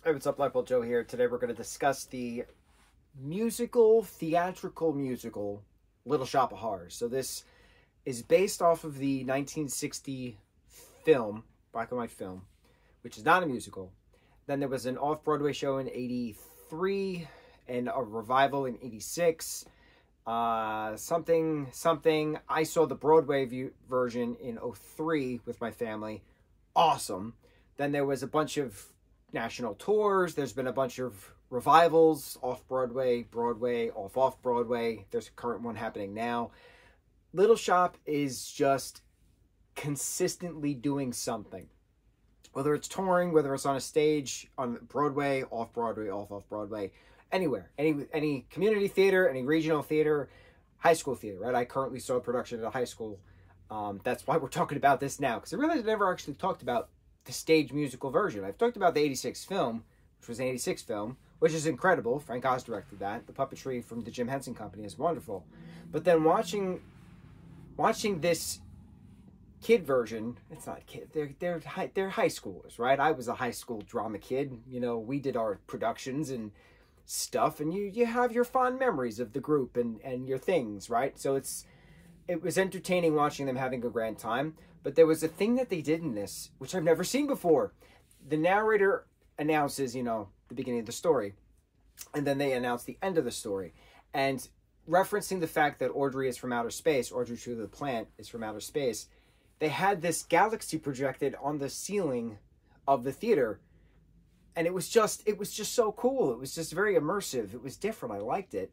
Hey, what's up, lightboltjoe here. Today we're going to discuss the theatrical musical, Little Shop of Horrors. So this is based off of the 1960 film, black and white film, which is not a musical. Then there was an off-Broadway show in 83 and a revival in 86. Something. I saw the Broadway version in 03 with my family. Awesome. Then there was a bunch of national tours. There's been a bunch of revivals, off-Broadway, Broadway, off-Broadway. There's a current one happening now. Little Shop is just consistently doing something. Whether it's touring, whether it's on a stage, on Broadway, off-Broadway, off-Broadway, anywhere. Any community theater, any regional theater, high school theater, right? I currently saw a production at a high school. That's why we're talking about this now, because I realized I never actually talked about the stage musical version. I've talked about the 86 film, which was an 86 film, which is incredible. Frank Oz directed that. The puppetry from the Jim Henson Company is wonderful. But then watching this kid version, it's not kid, they're high schoolers, right? I was a high school drama kid. You know, we did our productions and stuff, and you have your fond memories of the group and your things, right? So it was entertaining watching them having a grand time. But there was a thing that they did in this, which I've never seen before. The narrator announces, you know, the beginning of the story, and then they announce the end of the story. And referencing the fact that Audrey is from outer space, Audrey True the plant is from outer space, they had this galaxy projected on the ceiling of the theater. And it was just so cool. It was just very immersive. It was different. I liked it.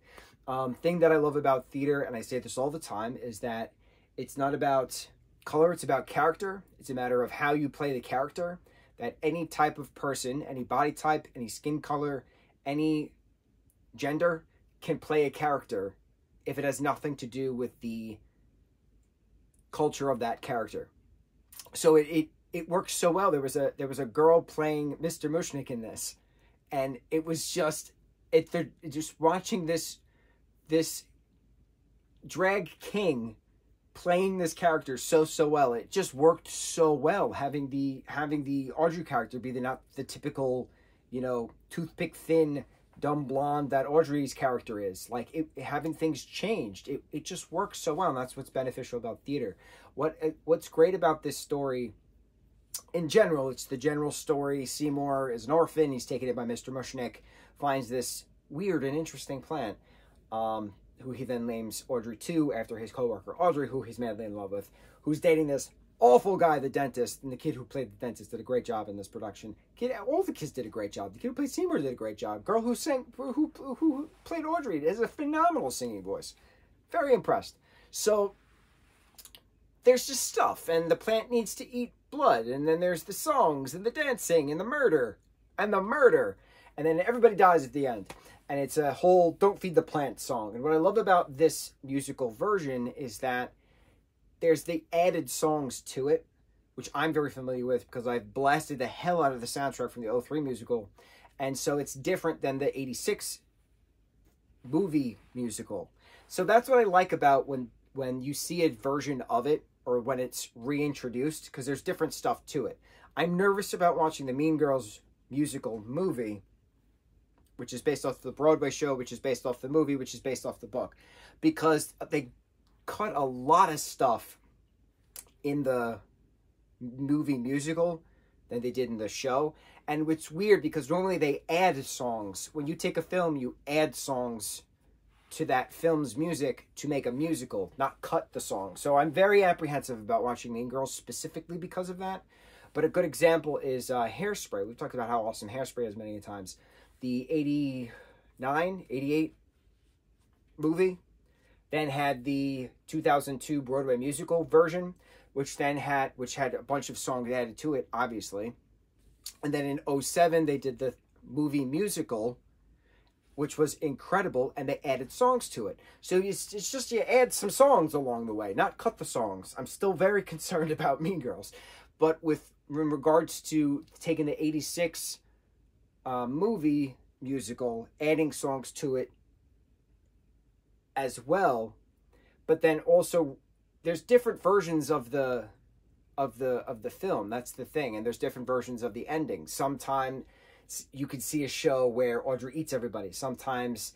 Thing that I love about theater, and I say this all the time, is that it's not about color, it's about character. It's a matter of how you play the character. That any type of person, any body type, any skin color, any gender can play a character if it has nothing to do with the culture of that character. So it works so well. There was a girl playing Mr. Mushnick in this, and it was just watching this drag king playing this character so well. It just worked so well, having the Audrey character be not the typical, you know, toothpick thin dumb blonde that Audrey's character is. Like, having things changed, it just works so well, and that's what's beneficial about theater. What's great about this story in general, it's the general story. Seymour is an orphan. He's taken in by Mr. Mushnick, finds this weird and interesting plant, who he then names Audrey 2 after his coworker Audrey, who he's madly in love with, who's dating this awful guy, the dentist. And the kid who played the dentist did a great job in this production. All the kids did a great job. The kid who played Seymour did a great job. Girl who played Audrey has a phenomenal singing voice. Very impressed. So there's just stuff, and the plant needs to eat blood, and then there's the songs and the dancing and the murder, and then everybody dies at the end. And it's a whole Don't Feed the Plant song. And what I love about this musical version is that there's the added songs to it, which I'm very familiar with because I've blasted the hell out of the soundtrack from the 03 musical. And so it's different than the 86 movie musical. So that's what I like about when you see a version of it, or when it's reintroduced, because there's different stuff to it. I'm nervous about watching the Mean Girls musical movie, which is based off the Broadway show, which is based off the movie, which is based off the book, because they cut a lot of stuff in the movie musical than they did in the show. And it's weird because normally they add songs. When you take a film, you add songs to that film's music to make a musical, not cut the song. So I'm very apprehensive about watching Mean Girls specifically because of that. But a good example is Hairspray. We've talked about how awesome Hairspray is many times. The 89, 88 movie then had the 2002 Broadway musical version, which had a bunch of songs added to it, obviously. And then in 07, they did the movie musical, which was incredible, and they added songs to it. So it's just you add some songs along the way, not cut the songs. I'm still very concerned about Mean Girls. But in regards to taking the 86 movie musical, adding songs to it as well, but then also there's different versions of the film. That's the thing. And there's different versions of the ending. Sometimes you can see a show where Audrey eats everybody. Sometimes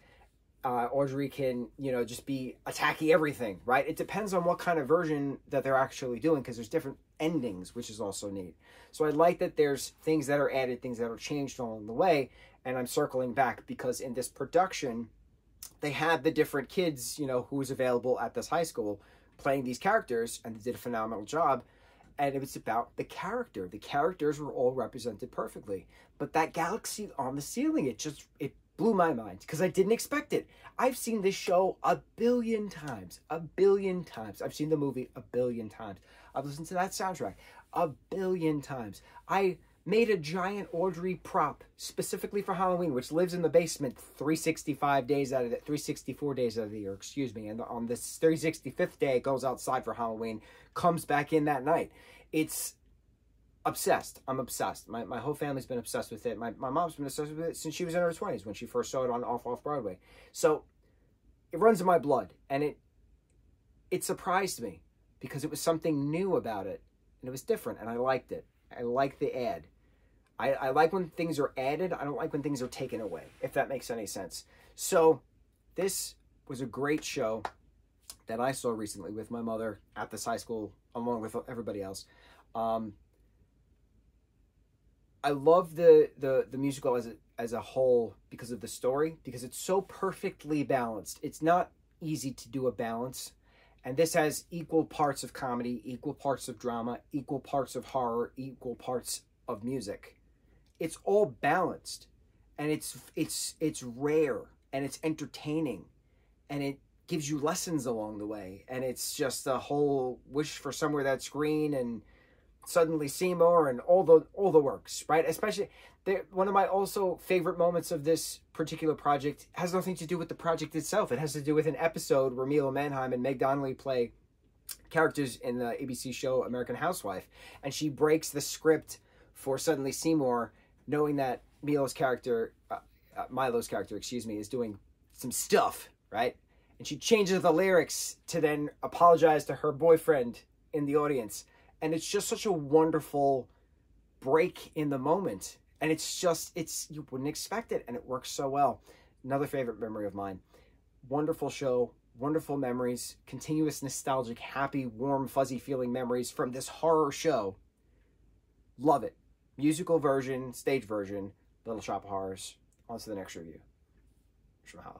Audrey can, you know, just be attacking everything, right? It depends on what kind of version that they're actually doing, because there's different endings, which is also neat. So I like that there's things that are added, things that are changed along the way, and I'm circling back because in this production, they had the different kids, you know, who was available at this high school playing these characters, and they did a phenomenal job. And it was about the character. The characters were all represented perfectly. But that galaxy on the ceiling, it blew my mind because I didn't expect it. I've seen this show a billion times. A billion times. I've seen the movie a billion times. I've listened to that soundtrack a billion times. I made a giant Audrey prop specifically for Halloween, which lives in the basement 365 days out of the 364 days out of the year, excuse me. And on this 365th day, it goes outside for Halloween, comes back in that night. It's obsessed. I'm obsessed. My whole family's been obsessed with it. My mom's been obsessed with it since she was in her 20s when she first saw it on off Broadway. So it runs in my blood, and it surprised me because it was something new about it, and it was different, and I liked it. I like the ad. I like when things are added. I don't like when things are taken away, if that makes any sense. So this was a great show that I saw recently with my mother at this high school, along with everybody else. I love the musical as a whole because of the story, because it's so perfectly balanced. It's not easy to do a balance. And this has equal parts of comedy, equal parts of drama, equal parts of horror, equal parts of music. It's all balanced, and it's rare, and it's entertaining, and it gives you lessons along the way. And it's just a whole Wish for Somewhere That's Green and Suddenly Seymour and all the works, right? Especially one of my also favorite moments of this particular project has nothing to do with the project itself. It has to do with an episode where Milo Manheim and Meg Donnelly play characters in the ABC show American Housewife, and she breaks the script for Suddenly Seymour, knowing that Milo's character, excuse me, is doing some stuff, right? And she changes the lyrics to then apologize to her boyfriend in the audience. And it's just such a wonderful break in the moment. And you wouldn't expect it, and it works so well. Another favorite memory of mine. Wonderful show, wonderful memories, continuous nostalgic, happy, warm, fuzzy feeling memories from this horror show. Love it. Musical version, stage version, Little Shop of Horrors. On to the next review. Mahalo.